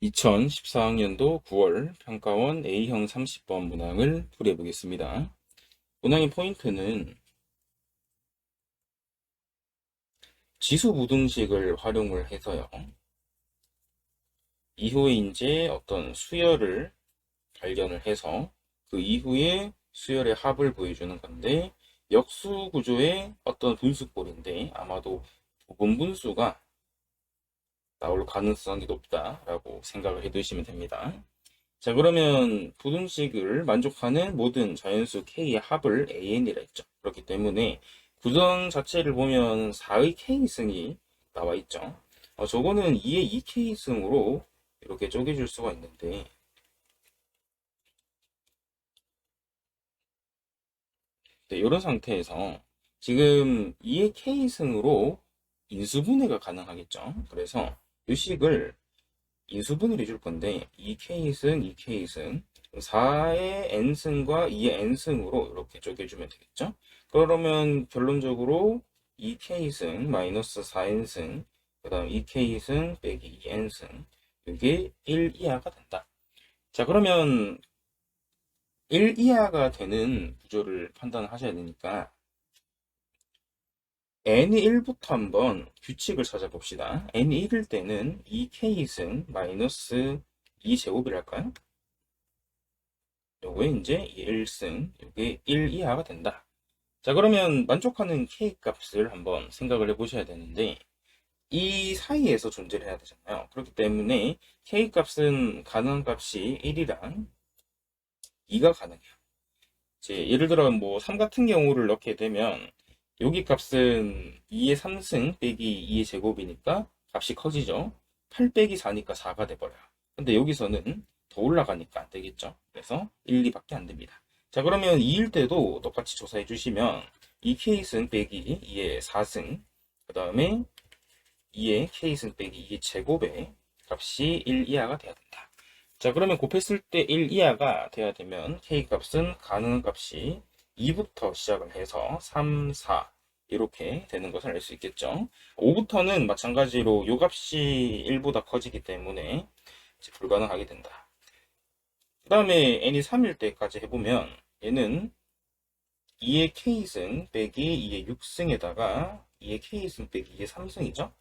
2014학년도 9월 평가원 A형 30번 문항을 풀이해 보겠습니다. 문항의 포인트는 지수부등식을 활용을 해서요. 이후에 이제 어떤 수열을 발견을 해서 그 이후에 수열의 합을 구해주는 건데, 역수 구조의 어떤 분수꼴인데 아마도 부분분수가 나올 가능성이 높다라고 생각을 해두시면 됩니다. 자, 그러면 부등식을 만족하는 모든 자연수 K의 합을 AN이라 했죠. 그렇기 때문에 구성 자체를 보면 4의 K승이 나와 있죠. 저거는 2의 2K승으로 이렇게 쪼개줄 수가 있는데, 네, 이런 상태에서 지금 2의 K승으로 인수분해가 가능하겠죠. 그래서 이 식을 인수분해를 해줄 건데 2K승, 2K승 4의 N승과 2의 N승으로 이렇게 쪼개주면 되겠죠. 그러면 결론적으로 2K승 마이너스 4N승 그 다음 2K승 빼기 2N승 이게 1 이하가 된다. 자, 그러면 1 이하가 되는 구조를 판단하셔야 되니까 n이 1부터 한번 규칙을 찾아봅시다. n이 1일 때는 2k승 마이너스 2제곱이라 할까요? 요게 이제 1승, 요게 1 이하가 된다. 자, 그러면 만족하는 k 값을 한번 생각을 해보셔야 되는데, 이 사이에서 존재를 해야 되잖아요. 그렇기 때문에 k 값은 가능한 값이 1이랑 2가 가능해요. 이제 예를 들어 뭐 3 같은 경우를 넣게 되면 여기 값은 2의 3승 빼기 2의 제곱이니까 값이 커지죠. 8 빼기 4니까 4가 돼버려요. 근데 여기서는 더 올라가니까 안 되겠죠. 그래서 1, 2밖에 안 됩니다. 자, 그러면 2일 때도 똑같이 조사해 주시면 2k승 빼기 2의 4승 그 다음에 2의 k승 빼기 2의 제곱의 값이 1 이하가 돼야 된다. 자, 그러면 곱했을 때 1 이하가 돼야 되면 k 값은 가능한 값이 2부터 시작을 해서 3, 4 이렇게 되는 것을 알 수 있겠죠. 5부터는 마찬가지로 요 값이 1보다 커지기 때문에 이제 불가능하게 된다. 그 다음에 n이 3일 때까지 해보면 얘는 2의 k승 빼기 2의 6승에다가 2의 k승 빼기 2의 3승이죠.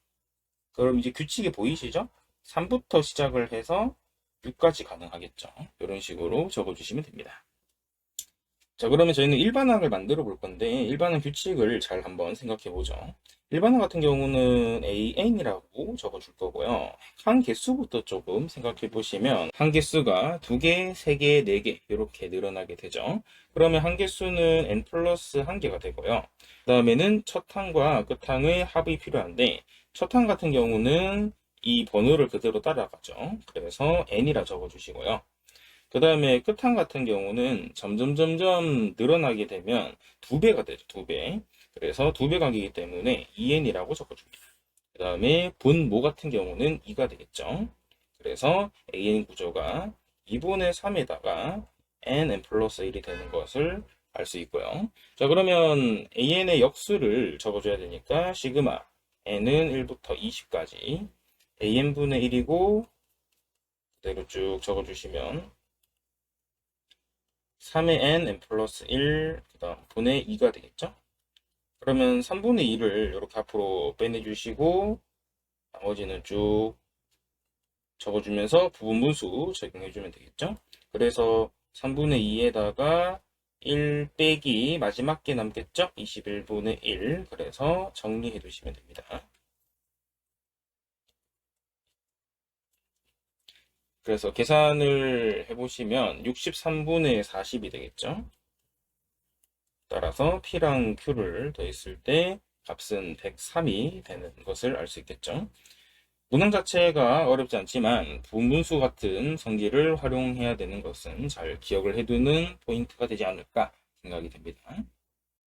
그럼 이제 규칙이 보이시죠? 3부터 시작을 해서 6까지 가능하겠죠. 이런 식으로 적어주시면 됩니다. 자, 그러면 저희는 일반항을 만들어 볼 건데, 일반항 규칙을 잘 한번 생각해 보죠. 일반항 같은 경우는 AN이라고 적어줄 거고요. 한 개수부터 조금 생각해 보시면, 한 개수가 2개, 3개, 4개, 이렇게 늘어나게 되죠. 그러면 한 개수는 N 플러스 1개가 되고요. 그 다음에는 첫 항과 끝 항의 합이 필요한데, 첫 항 같은 경우는 이 번호를 그대로 따라가죠. 그래서 N이라 적어주시고요. 그 다음에 끝항 같은 경우는 점점 늘어나게 되면 2배가 되죠. 2배. 그래서 2배 가기이기 때문에 2n이라고 적어줍니다. 그 다음에 분모 같은 경우는 2가 되겠죠. 그래서 an 구조가 2분의 3에다가 n 플러스 1이 되는 것을 알 수 있고요. 자, 그러면 an의 역수를 적어줘야 되니까 시그마 n은 1부터 20까지 an분의 1이고 그대로 쭉 적어주시면 3의 n 플러스 1, 그 다음 분의 2가 되겠죠? 그러면 3분의 2를 이렇게 앞으로 빼내주시고 나머지는 쭉 적어주면서 부분분수 적용해주면 되겠죠? 그래서 3분의 2에다가 1 빼기 마지막 게 남겠죠? 21분의 1. 그래서 정리해 두시면 됩니다. 그래서 계산을 해보시면 63분의 40이 되겠죠? 따라서 P랑 Q를 더했을 때 값은 103이 되는 것을 알 수 있겠죠. 문항 자체가 어렵지 않지만 부분분수 같은 성질을 활용해야 되는 것은 잘 기억을 해두는 포인트가 되지 않을까 생각이 됩니다.